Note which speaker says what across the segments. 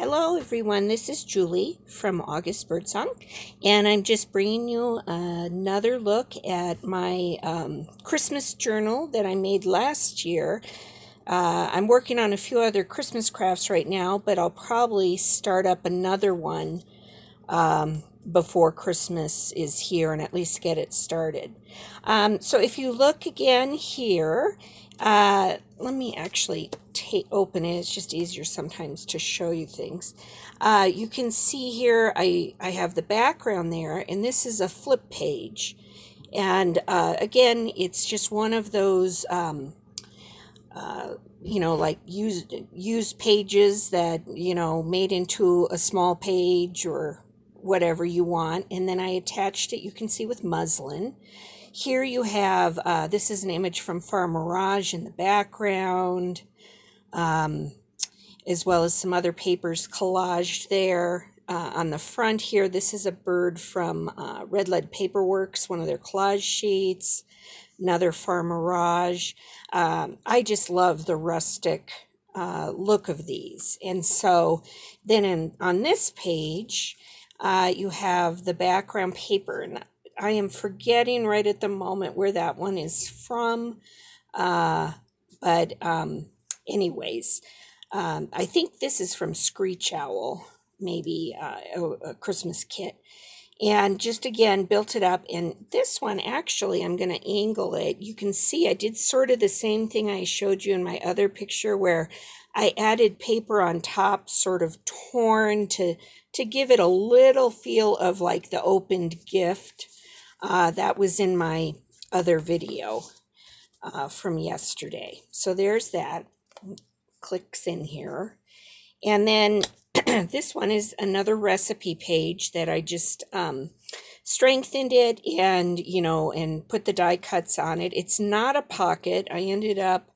Speaker 1: Hello, everyone. This is Julie from August Birdsong, and I'm just bringing you another look at my Christmas journal that I made last year. I'm working on a few other Christmas crafts right now, but I'll probably start up another one before Christmas is here and at least get it started. So if you look again here, let me actually open it. It's just easier sometimes to show you things. You can see here I have the background there, and this is a flip page. And again, it's just one of those like used pages that made into a small page or whatever you want. And then I attached it, you can see, with muslin. Here you have this is an image from Farm Mirage in the background, as well as some other papers collaged there. On the front here, this is a bird from Red Lead Paperworks, one of their collage sheets. Another Farm Mirage. I just love the rustic look of these. And so then on this page, you have the background paper. And I am forgetting right at the moment where that one is from. But anyways, I think this is from Screech Owl, maybe a Christmas kit. And just again, built it up. And this one, actually, I'm going to angle it. You can see I did sort of the same thing I showed you in my other picture, where I added paper on top, sort of torn, to give it a little feel of like the opened gift. That was in my other video from yesterday. So there's that. Clicks in here. And then this one is another recipe page that I just strengthened it and put the die cuts on it. It's not a pocket. I ended up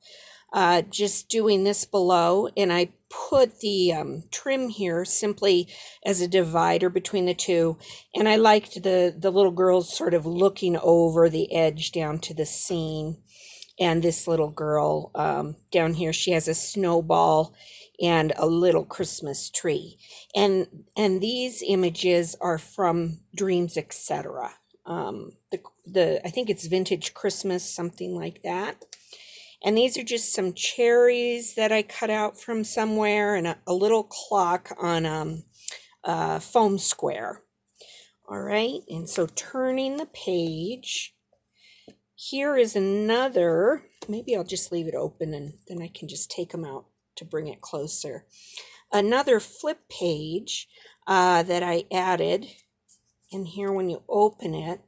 Speaker 1: just doing this below, and I put the trim here simply as a divider between the two. And I liked the little girls sort of looking over the edge down to the scene. And this little girl down here, she has a snowball and a little Christmas tree. And these images are from Dreams, Etc. I think it's Vintage Christmas, something like that. And these are just some cherries that I cut out from somewhere, and a little clock on foam square. All right, and so turning the page, here is another, maybe I'll just leave it open and then I can just take them out to bring it closer. Another flip page that I added. And here when you open it,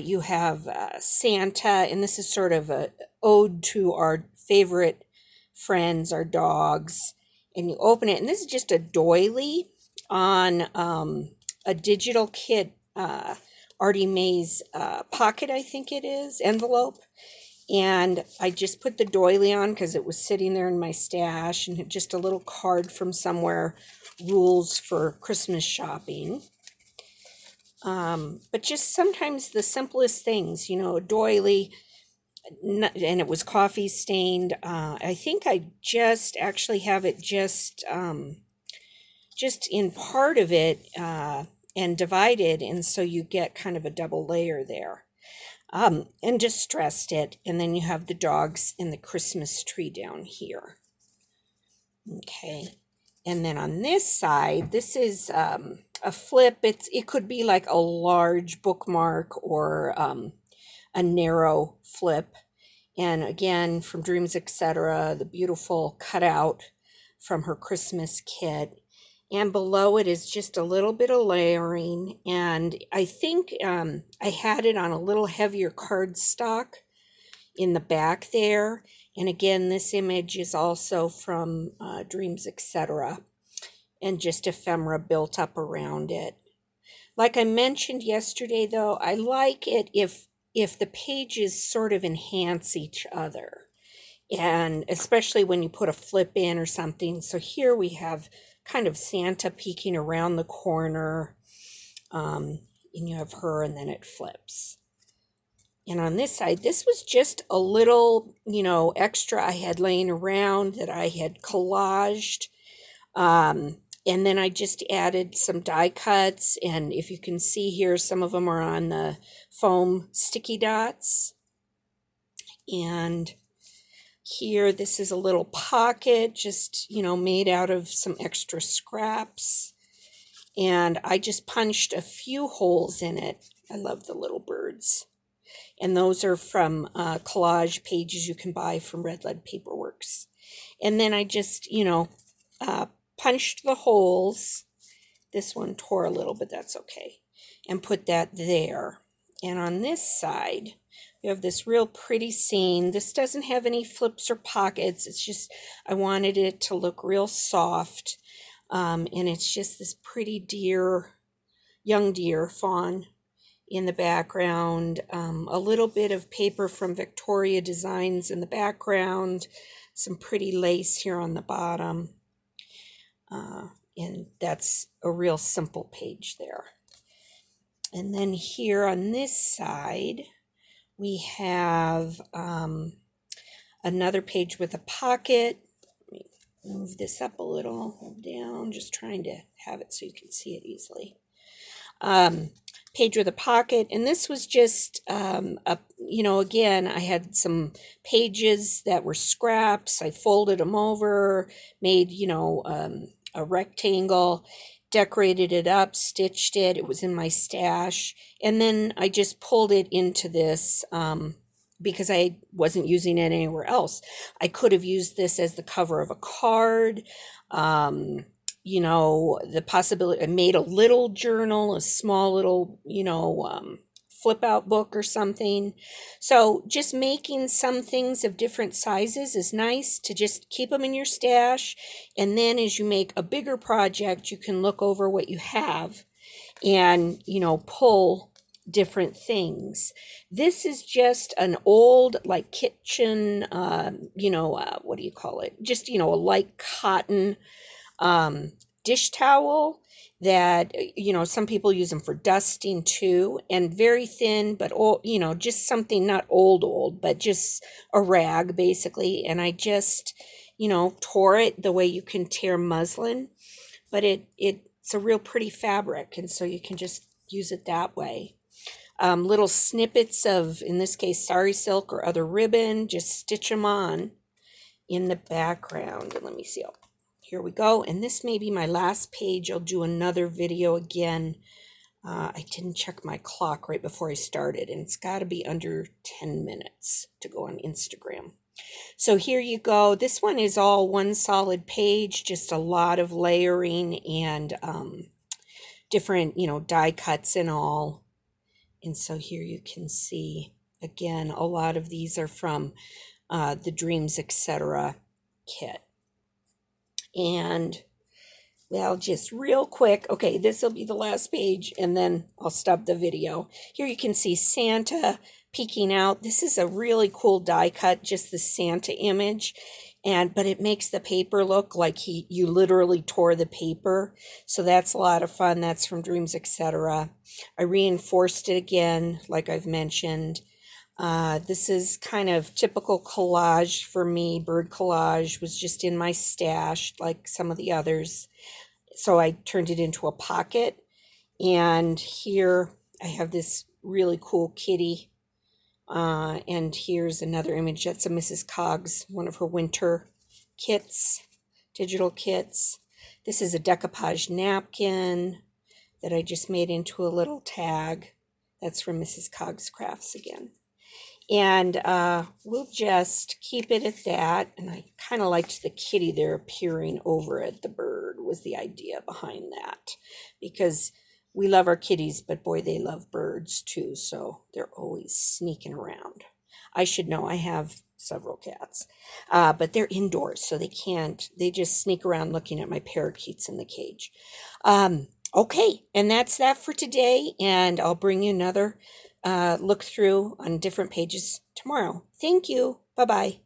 Speaker 1: you have Santa, and this is sort of a ode to our favorite friends, our dogs. And you open it, and this is just a doily on a digital kit, Artie Mae's pocket, I think it is, envelope. And I just put the doily on because it was sitting there in my stash, and just a little card from somewhere, rules for Christmas shopping. But just sometimes the simplest things, a doily, and it was coffee stained. I think I just actually have it just in part of it and divided, and so you get kind of a double layer there. And distressed it, and then you have the dogs and the Christmas tree down here. Okay, and then on this side, this is a flip. It could be like a large bookmark or a narrow flip. And again, from Dreams, Etc., the beautiful cutout from her Christmas kit. And below it is just a little bit of layering. And I think I had it on a little heavier cardstock in the back there. And again, this image is also from Dreams, Etc. And just ephemera built up around it. Like I mentioned yesterday, though, I like it if the pages sort of enhance each other. And especially when you put a flip in or something. So here we have kind of Santa peeking around the corner, and you have her, and then it flips. And on this side, this was just a little, extra I had laying around that I had collaged. And then I just added some die cuts, and if you can see here, some of them are on the foam sticky dots. And here, this is a little pocket, just, made out of some extra scraps. And I just punched a few holes in it. I love the little birds. And those are from collage pages you can buy from Red Lead Paperworks. And then I just, punched the holes. This one tore a little, but that's okay. And put that there. And on this side, we have this real pretty scene. This doesn't have any flips or pockets. It's just, I wanted it to look real soft. And it's just this pretty deer, young deer, fawn in the background. A little bit of paper from Victoria Designs in the background. Some pretty lace here on the bottom. And that's a real simple page there. And then here on this side, we have another page with a pocket. Let me move this up a little, down, just trying to have it so you can see it easily. Page with a pocket, and this was just, again, I had some pages that were scraps. I folded them over, made, a rectangle, decorated it up, stitched it. It was in my stash. And then I just pulled it into this because I wasn't using it anywhere else. I could have used this as the cover of a card. The possibility, I made a little journal, a small little, flip out book or something. So just making some things of different sizes is nice to just keep them in your stash. And then as you make a bigger project, you can look over what you have and, pull different things. This is just an old like kitchen, what do you call it? Just, a light cotton dish towel that, some people use them for dusting too, and very thin, but just something not old, but just a rag basically. And I just, tore it the way you can tear muslin, but it's a real pretty fabric. And so you can just use it that way. Little snippets of, in this case, sari silk or other ribbon, just stitch them on in the background. And let me see. Here we go. And this may be my last page. I'll do another video again. I didn't check my clock right before I started, and it's got to be under 10 minutes to go on Instagram. So here you go. This one is all one solid page, just a lot of layering and different, die cuts and all. And so here you can see, again, a lot of these are from the Dreams, etc. kit. And, well, just real quick, okay, this will be the last page, and then I'll stop the video. Here you can see Santa peeking out. This is a really cool die cut, just the Santa image, but it makes the paper look like you literally tore the paper. So that's a lot of fun. That's from Dreams, etc. I reinforced it again, like I've mentioned. This is kind of typical collage for me. Bird collage was just in my stash like some of the others. So I turned it into a pocket. And here I have this really cool kitty. And here's another image. That's a Mrs. Coggs, one of her winter kits, digital kits. This is a decoupage napkin that I just made into a little tag. That's from Mrs. Coggs Crafts again. And we'll just keep it at that. And I kind of liked the kitty there appearing over at the bird was the idea behind that. Because we love our kitties, but boy, they love birds too. So they're always sneaking around. I should know I have several cats. But they're indoors, so they just sneak around looking at my parakeets in the cage. Okay, and that's that for today. And I'll bring you another look through on different pages tomorrow. Thank you. Bye-bye.